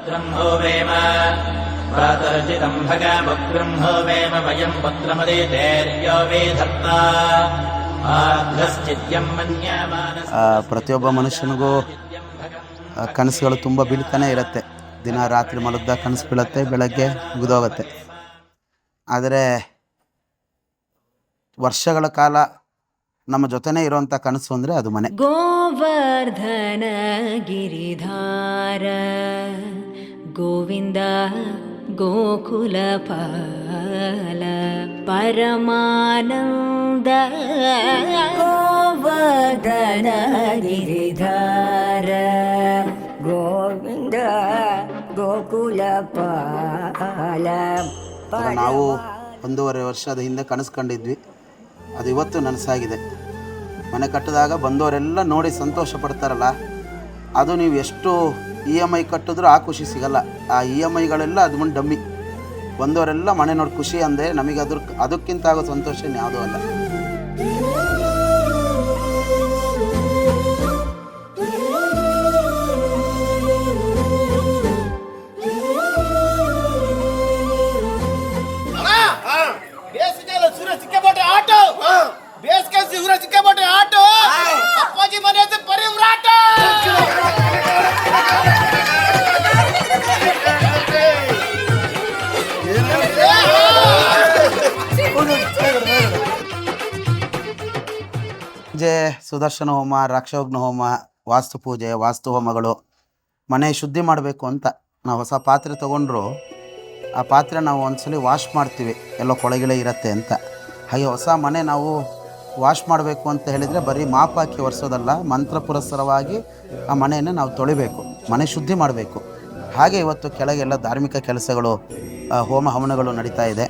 ब्रह्मोवेम प्रातर्जितं भगवद्ब्रह्मोवेम वयं पुत्रमदितेर्यो वेधत्ता आध्रश्चित्यं मन्यमानस. ಪ್ರತಿಯೊಬ್ಬ ಮನುಷ್ಯನಿಗೂ ಕನಸುಗಳು ತುಂಬ ಬೀಳ್ತಾನೆ ಇರುತ್ತೆ. ದಿನ ರಾತ್ರಿ ಮಲಗ್ದಾಗ ಕನಸು ಬೀಳುತ್ತೆ, ಬೆಳಗ್ಗೆ ಮುಗಿದೋಗುತ್ತೆ. ಆದರೆ ವರ್ಷಗಳ ಕಾಲ ನಮ್ಮ ಜೊತೆನೇ ಇರುವಂಥ ಕನಸು ಅಂದರೆ ಅದು ಮನೆ. ಗೋವರ್ಧನ ಗಿರಿಧಾರ ಗೋವಿಂದ ಗೋಕುಲ ಪಾಲ ಪರಮಾನಂದ. ಗೋವರ್ಧನ ಗಿರಿಧಾರ ಗೋವಿಂದ ಗೋಕುಲ ಪಾಲ. ನಾವು 1.5 ವರ್ಷದ ಹಿಂದೆ ಕನಸು ಕಂಡಿದ್ವಿ, ಅದು ಇವತ್ತು ನನಸಾಗಿದೆ. ಮನೆ ಕಟ್ಟಿದಾಗ ಬಂದವರೆಲ್ಲ ನೋಡಿ ಸಂತೋಷ ಪಡ್ತಾರಲ್ಲ, ಅದು ನೀವು ಎಷ್ಟು EMI ಕಟ್ಟಿದ್ರೂ ಆ ಖುಷಿ ಸಿಗಲ್ಲ. ಆ EMIಗಳೆಲ್ಲ ಅದು ಮುಂದೆ ಡಮ್ಮಿ. ಬಂದವರೆಲ್ಲ ಮನೆ ನೋಡಿ ಖುಷಿ ಅಂದರೆ ನಮಗೆ ಅದಕ್ಕಿಂತ ಆಗೋ ಸಂತೋಷ ಯಾವುದೂ ಅಲ್ಲ. ಸುದರ್ಶನ ಹೋಮ, ರಾಕ್ಷೋಗ್ನ ಹೋಮ, ವಾಸ್ತು ಪೂಜೆ, ವಾಸ್ತು ಹೋಮಗಳು, ಮನೆ ಶುದ್ಧಿ ಮಾಡಬೇಕು ಅಂತ ನಾವು ಹೊಸ ಪಾತ್ರೆ ತೊಗೊಂಡ್ರು ಆ ಪಾತ್ರೆ ನಾವು ಒಂದ್ಸಲಿ ವಾಶ್ ಮಾಡ್ತೀವಿ, ಎಲ್ಲೋ ಕೊಳೆಗಿಳೆ ಇರುತ್ತೆ ಅಂತ. ಹಾಗೆ ಹೊಸ ಮನೆ ನಾವು ವಾಶ್ ಮಾಡಬೇಕು ಅಂತ ಹೇಳಿದರೆ ಬರೀ ಮಾಪ್ ಹಾಕಿ ಒರೆಸೋದಲ್ಲ, ಮಂತ್ರ ಪುರಸ್ಸರವಾಗಿ ಆ ಮನೆಯನ್ನು ನಾವು ತೊಳಿಬೇಕು, ಮನೆ ಶುದ್ಧಿ ಮಾಡಬೇಕು. ಹಾಗೆ ಇವತ್ತು ಕೆಳಗೆಲ್ಲ ಧಾರ್ಮಿಕ ಕೆಲಸಗಳು, ಹೋಮ ಹವನಗಳು ನಡೀತಾ ಇದೆ.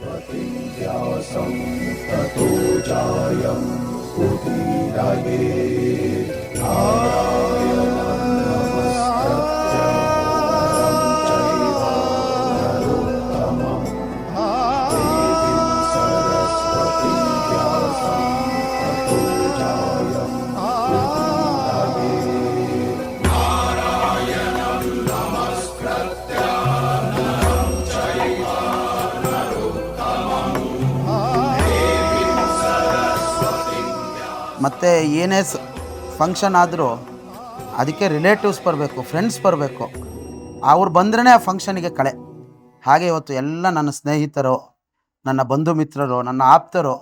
ಮತ್ತು ಏನೇ ಫಂಕ್ಷನ್ ಆದರೂ ಅದಕ್ಕೆ ರಿಲೇಟಿವ್ಸ್ ಬರಬೇಕು, ಫ್ರೆಂಡ್ಸ್ ಬರಬೇಕು, ಅವ್ರು ಬಂದ್ರೇ ಆ ಫಂಕ್ಷನಿಗೆ ಕಳೆ. ಹಾಗೆ ಇವತ್ತು ಎಲ್ಲ ನನ್ನ ಸ್ನೇಹಿತರು, ನನ್ನ ಬಂಧು ಮಿತ್ರರು, ನನ್ನ ಆಪ್ತರು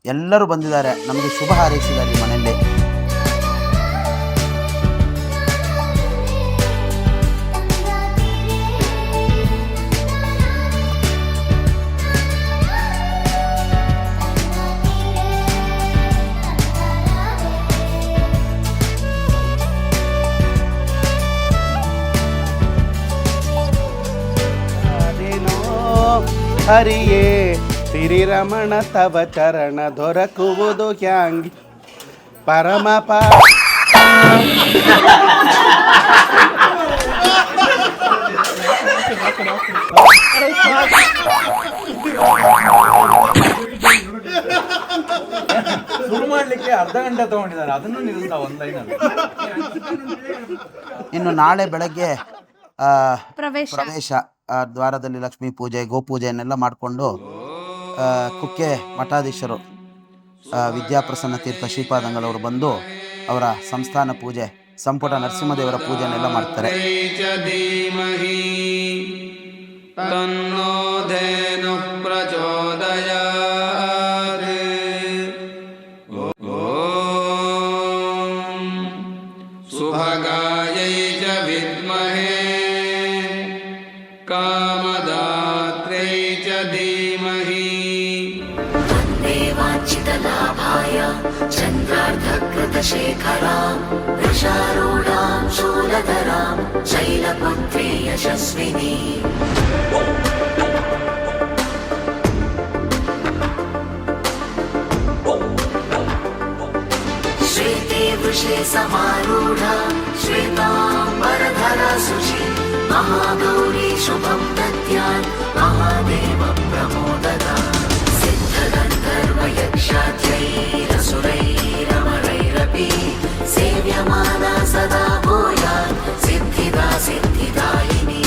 ಎಲ್ಲರೂ ಬಂದಿದ್ದಾರೆ, ನಮಗೆ ಶುಭ ಹಾರೈಸಿದ್ದಾರೆ ಈ ಮನೆಯಲ್ಲಿ. ಹರಿಯೇ ಸಿರಿರಮಣ ತವ ಚರಣ ದೊರಕುವುದು ಹ್ಯಾಂಗಿ ಪರಮ ಶುರು ಮಾಡ್ಲಿಕ್ಕೆ ಅರ್ಧ ಗಂಟೆ ತಗೊಂಡಿದ್ದಾರೆ, ಅದನ್ನು ನಿಲ್ಲಿಸ್ತಾ ಒಂದು ಲೈನಲ್ಲಿ. ಇನ್ನು ನಾಳೆ ಬೆಳಗ್ಗೆ ಪ್ರವೇಶ ದ್ವಾರದಲ್ಲಿ ಲಕ್ಷ್ಮೀ ಪೂಜೆ, ಗೋಪೂಜೆಯನ್ನೆಲ್ಲ ಮಾಡಿಕೊಂಡು ಕುಕ್ಕೆ ಮಠಾಧೀಶರು ವಿದ್ಯಾಪ್ರಸನ್ನ ತೀರ್ಥ ಶ್ರೀಪಾದಂಗಳವರು ಬಂದು ಅವರ ಸಂಸ್ಥಾನ ಪೂಜೆ, ಸಂಪುಟ ನರಸಿಂಹದೇವರ ಪೂಜೆಯನ್ನೆಲ್ಲ ಮಾಡ್ತಾರೆ. चन्द्रार्धकृतशेखरां वृषारूढां शूलधरां शैलपुत्री यशस्विनी श्वेते वृषे समारूढा श्वेताम्बरधरा शुचि महागौरी शुभं दद्यात् महादेव प्रमोददा सिद्धगन्धर्वयक्षाद्यैरसुरैरमरैरपि सेव्यमाना सदा भूयात् सिद्धिदा सिद्धिदायिनी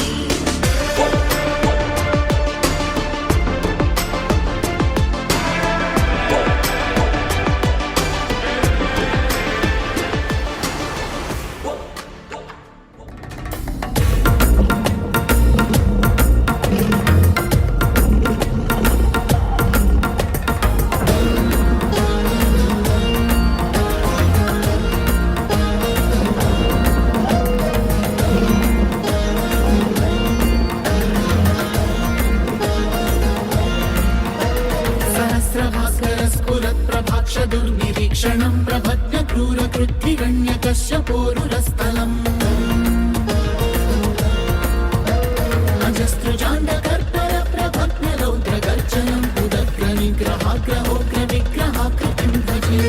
क्षणं प्रभद्य क्रूरकृत्तिगण्यकश्यपोरुरस्थलम् अजस्त्रजाण्डकर्पर प्रभग्नरौद्रगर्जनं उदग्रनिग्रहाग्रहोग्रविग्रहाकृतिं भजे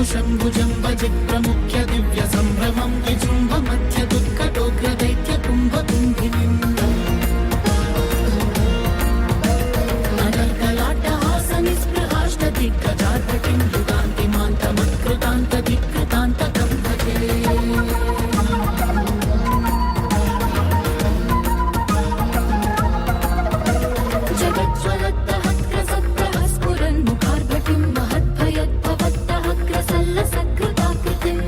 शम्भुजं भजिप्रमुख्य दिव्यसम्भ्रमं विजृम्भमध्य दुःखटोग्रदैत्यकुम्भकुम्भिनीम् अनर्गलाटहासनिस्पृहाष्टदिग्गजार्भटिं युगान्तिमान्तमत्कृतान्तदिक्कृतान्तकं भजे जगज्ज्वलद्दहत्प्रसक्तः महद्भयद्भवत्तः सल्लसकृताकृतिम्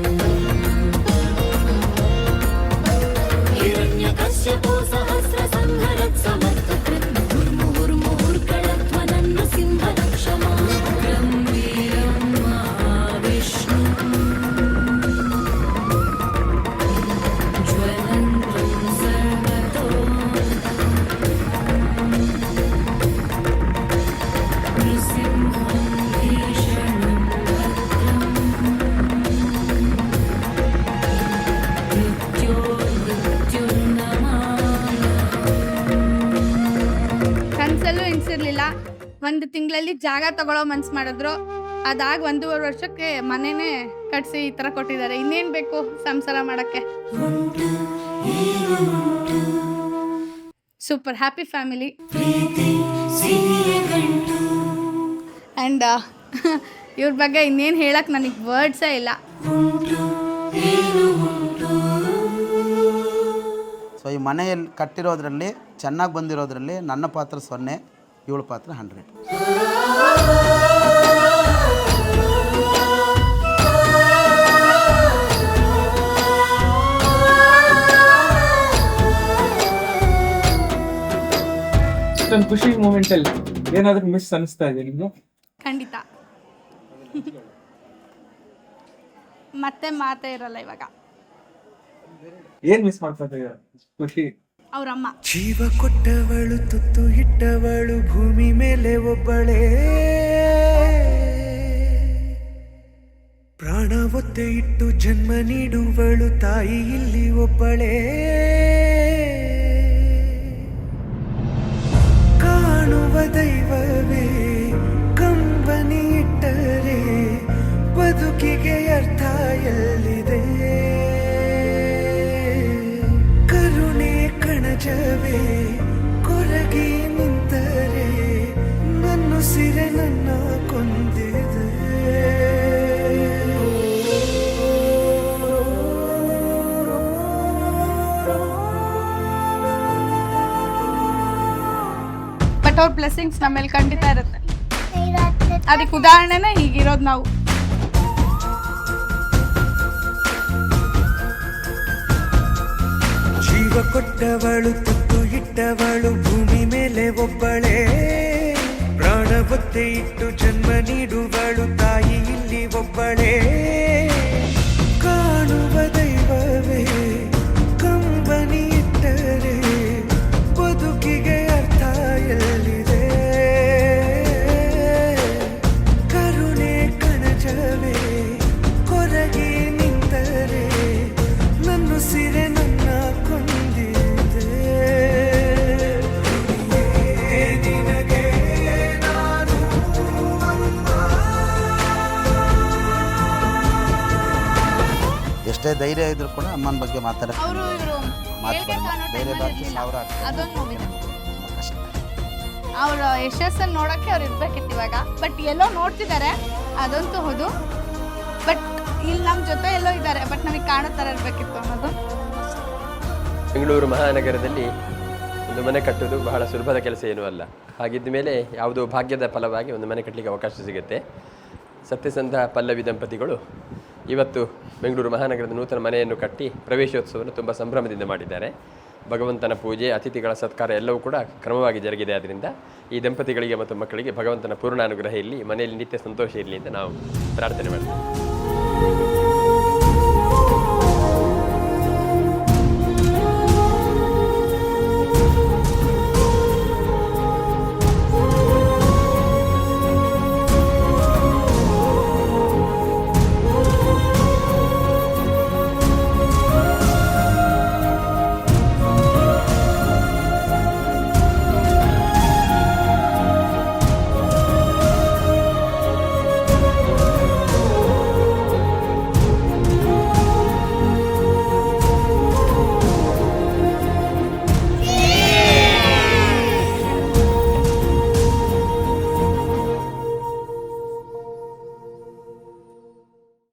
हिरण्यकश्यपो सहस्रसंहरत्समर्थकृत् मुहुर्मुहुर्मुहुर्गणध्वनन् सिंहलक्षमा उग्रं वीरं महाविष्णु ज्वलन्तं सर्वतो नृसिंहं भीषणं ಕನಸಲ್ಲೂ ಎನ್ಸಿರ್ಲಿಲ್ಲ. ಒಂದು ತಿಂಗಳಲ್ಲಿ ಜಾಗ ತಗೊಳ್ಳೋ ಮನ್ಸು ಮಾಡಿದ್ರು. ಅದಾಗ 1.5 ವರ್ಷಕ್ಕೆ ಮನೆನೇ ಕಟ್ಸಿ ಈ ಥರ ಕೊಟ್ಟಿದ್ದಾರೆ. ಇನ್ನೇನು ಬೇಕು ಸಂಸಾರ ಮಾಡೋಕ್ಕೆ. Super happy family. ಆ್ಯಂಡ್ ಇವ್ರ ಬಗ್ಗೆ ಇನ್ನೇನು ಹೇಳಕ್ಕೆ ನನಗೆ ವರ್ಡ್ಸೇ ಇಲ್ಲ. ಸೊ ಈ ಮನೆಯಲ್ಲಿ ಕಟ್ಟಿರೋದ್ರಲ್ಲಿ ಚೆನ್ನಾಗಿ ಬಂದಿರೋದ್ರಲ್ಲಿ ನನ್ನ ಪಾತ್ರ 0, ಇವಳ ಪಾತ್ರ 100. ಇಷ್ಟೊಂದು ಖುಷಿ ಮೂಮೆಂಟ್ ಅಲ್ಲಿ ಏನಾದ್ರೂ ಮಿಸ್ ಅನಿಸ್ತಾ ಇದೆ ನಿಮ್ಗೆ? ಖಂಡಿತ ಮತ್ತೆ ಮಾತೇ ಇರಲ್ಲ ಇವಾಗ. ಏನ್ ಮಿಸ್ ಮಾಡ್ತಾ ಇದ್ದೀರಾ? ಖುಷಿ ಅವ್ರಮ್ಮ ಜೀವ ಕೊಟ್ಟವಳು, ತುತ್ತು ಇಟ್ಟವಳು, ಭೂಮಿ ಮೇಲೆ ಒಬ್ಬಳೇ, ಪ್ರಾಣ ಒತ್ತೆ ಇಟ್ಟು ಜನ್ಮ ನೀಡುವಳು ತಾಯಿ ಇಲ್ಲಿ ಒಬ್ಬಳೇ, ಕಾಣುವ ದೈವವೇ ಕಂಬನಿ ಇಟ್ಟರೆ ಬದುಕಿಗೆ ಅರ್ಥ ಎಲ್ಲಿದೆ, ಕರುಣೆ ಕಣಜವೇ ಕೊರಗಿ ನಿಂತರೆ ನನ್ನುಸಿರೆ ನನ್ನ ಕೊಂದಿದೆ. ಬಟ್ ಅವ್ರ ಬ್ಲೆಸ್ಸಿಂಗ್ಸ್ ನಮ್ಮ ಮೇಲೆ ಖಂಡಿತ ಇರುತ್ತೆ. ಅದಕ್ಕೆ ಉದಾಹರಣೆನೇ ಹೀಗಿರೋದು ನಾವು. ಜೀವ ಕೊಟ್ಟವಳು, ತುತ್ತು ಇಟ್ಟವಳು, ಭೂಮಿ ಮೇಲೆ ಒಬ್ಬಳೇ, ಪ್ರಾಣ ಒತ್ತೆ ಇಟ್ಟು ಜನ್ಮ ನೀಡುವಳು ತಾಯಿ ಇಲ್ಲಿ ಒಬ್ಬಳೇ, ಕಾಣುವ ದೈವವೇ ಕಂಬನಿ ಇಟ್ಟರೆ ಬದುಕಿಗೆ ಅರ್ಥ ಎಲ್ಲಿದೆ, ಕರುಣೆ ಕಣಜವೇ ಕೊರಗಿ ನಿಂತರೆ ನನ್ನುಸಿರೆ ನನ್ನ ಕೊಂದಿದೆ. ನಿನಗೆ ನಾನು ಎಷ್ಟೇ ಧೈರ್ಯ ಇದ್ರೂ ಕೂಡ ಅಮ್ಮನ ಬಗ್ಗೆ ಮಾತಾಡೋಕ್ಕೆ ಅವರು ಇವರು ಬೇರೆ ಬಾಕಿ 1000 ಆಗ್ತದೆ. ಅದೊಂದು ನೋವಿದೆ. ತುಂಬ ಕಷ್ಟ. ಅವ್ರ ಯಶಸ್ಸನ್ನು ನೋಡೋಕ್ಕೆ ಅವ್ರು ಇರ್ಬೇಕಿತ್ತು ಇವಾಗ. ಬಟ್ ಎಲ್ಲೋ ನೋಡ್ತಿದ್ದಾರೆ, ಅದಂತೂ ಹೌದು. ಬಟ್ ಇಲ್ಲಿ ನಮ್ಮ ಜೊತೆ ಎಲ್ಲೋ ಇದ್ದಾರೆ, ಬಟ್ ನಮಗೆ ಕಾಣೋ ಥರ ಇರಬೇಕಿತ್ತು ಅನ್ನೋದು. ಬೆಂಗಳೂರು ಮಹಾನಗರದಲ್ಲಿ ಒಂದು ಮನೆ ಕಟ್ಟುವುದು ಬಹಳ ಸುಲಭದ ಕೆಲಸ ಏನೂ ಅಲ್ಲ. ಹಾಗಿದ್ದ ಮೇಲೆ ಯಾವುದೋ ಭಾಗ್ಯದ ಫಲವಾಗಿ ಒಂದು ಮನೆ ಕಟ್ಟಲಿಕ್ಕೆ ಅವಕಾಶ ಸಿಗುತ್ತೆ. ಸತ್ಯಸಂಧ ಪಲ್ಲವಿ ದಂಪತಿಗಳು ಇವತ್ತು ಬೆಂಗಳೂರು ಮಹಾನಗರದ ನೂತನ ಮನೆಯನ್ನು ಕಟ್ಟಿ ಪ್ರವೇಶೋತ್ಸವವನ್ನು ತುಂಬ ಸಂಭ್ರಮದಿಂದ ಮಾಡಿದ್ದಾರೆ. ಭಗವಂತನ ಪೂಜೆ, ಅತಿಥಿಗಳ ಸತ್ಕಾರ ಎಲ್ಲವೂ ಕೂಡ ಕ್ರಮವಾಗಿ ಜರುಗಿದೆ. ಆದ್ದರಿಂದ ಈ ದಂಪತಿಗಳಿಗೆ ಮತ್ತು ಮಕ್ಕಳಿಗೆ ಭಗವಂತನ ಪೂರ್ಣ ಅನುಗ್ರಹ ಇರಲಿ, ಮನೆಯಲ್ಲಿ ನಿತ್ಯ ಸಂತೋಷ ಇರಲಿ ಅಂತ ನಾವು ಪ್ರಾರ್ಥನೆ ಮಾಡ್ತೀವಿ.